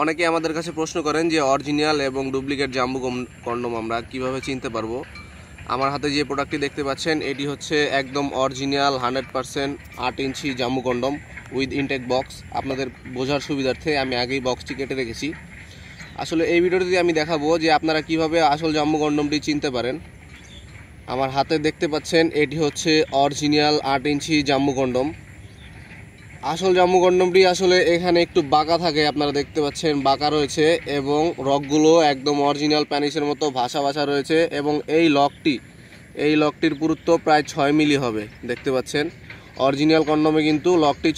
অনেকে আমাদের কাছে প্রশ্ন করেন যে অরিজিনাল এবং ডুপ্লিকেট জাম্বু কন্ডম আমরা কিভাবে চিনতে পারবো। আমার হাতে যে প্রোডাক্টটি দেখতে পাচ্ছেন এটি হচ্ছে একদম অরিজিনাল 100% 8 ইঞ্চি জাম্বু কন্ডম উইথ ইনটেক বক্স। আপনাদের বোঝার সুবিধার্থে আমি আগেই বক্সটি কেটে রেখেছি। আসলে এই ভিডিওটিতে আমি দেখাবো যে আপনারা কিভাবে আসল জাম্বু কন্ডমটি চিনতে পারেন। আমার হাতে দেখতে পাচ্ছেন এটি হচ্ছে অরিজিনাল 8 ইঞ্চি জাম্বু কন্ডম। আসল জাম্বু কন্ডমটি আসলে এখানে একটু বাঁকা থাকে, আপনারা দেখতে পাচ্ছেন বাঁকা রয়েছে এবং রকগুলো একদম অরিজিনাল প্যানিসের মতো ভাসা ভাসা রয়েছে এবং এই লকটির পুরুত্ব প্রায় 6 মিলি হবে। দেখতে পাচ্ছেন অরিজিনাল কন্ডমে কিন্তু লকটি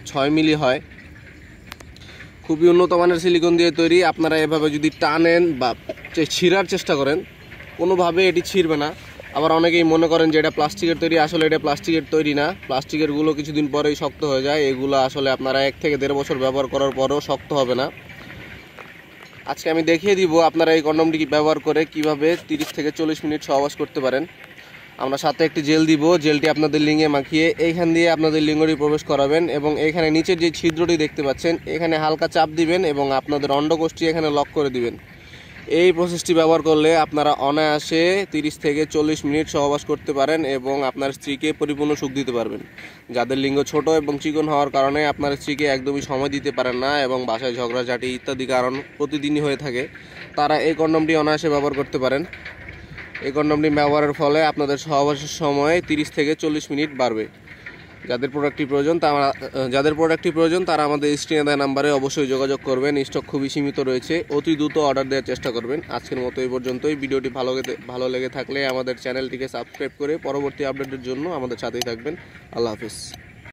6 মিলি হয়। খুবই উন্নত মানের সিলিকন দিয়ে তৈরি। আপনারা এভাবে যদি টানেন বা ছিঁড়ার চেষ্টা করেন কোনোভাবে এটি ছিঁড়বে না। আবার অনেকেই মনে করেন যে এটা প্লাস্টিকের তৈরি, আসলে এটা প্লাস্টিকের তৈরি না। প্লাস্টিকেরগুলো কিছুদিন পরেই শক্ত হয়ে যায়, এগুলো আসলে আপনারা 1 থেকে 1.5 বছর ব্যবহার করার পরেও শক্ত হবে না। আজকে আমি দেখিয়ে দিব আপনারা এই কন্ডমটি ব্যবহার করে কিভাবে 30 থেকে 40 মিনিট সহবাস করতে পারেন। আমরা সাথে একটি জেল দিব, জেলটি আপনাদের লিঙ্গে মাখিয়ে এইখান দিয়ে আপনাদের লিঙ্গটি প্রবেশ করাবেন এবং এইখানে নিচের যে ছিদ্রটি দেখতে পাচ্ছেন এখানে হালকা চাপ দিবেন এবং আপনাদের অন্ডকোষটি এখানে লক করে দিবেন। এই প্রসেসটি ব্যবহার করলে আপনারা অনায়াসে 30 থেকে 40 মিনিট সহবাস করতে পারেন এবং আপনার স্ত্রীকে পরিপূর্ণ সুখ দিতে পারবেন। যাদের লিঙ্গ ছোট এবং চিকন হওয়ার কারণে আপনার স্ত্রীকে একদমই সময় দিতে পারেন না এবং বাসায় ঝগড়াঝাটি ইত্যাদি কারণ প্রতিদিনই হয়ে থাকে, তারা এই কন্ডমটি অনায়াসে ব্যবহার করতে পারেন। এই কন্ডমটি ব্যবহারের ফলে আপনাদের সহবাসের সময় 30 থেকে 40 মিনিট বাড়বে। যাদের প্রোডাক্টটি প্রয়োজন তারা আমাদের স্ক্রিনে দেওয়া নাম্বারে অবশ্যই যোগাযোগ করবেন। স্টক খুবই সীমিত রয়েছে, অতি দ্রুত অর্ডার দেওয়ার চেষ্টা করবেন। আজকের মতো এই পর্যন্তই। ভিডিওটি ভালো লেগে থাকলে আমাদের চ্যানেলটিকে সাবস্ক্রাইব করে পরবর্তী আপডেটের জন্য আমাদের সাথেই থাকবেন। আল্লাহ হাফিজ।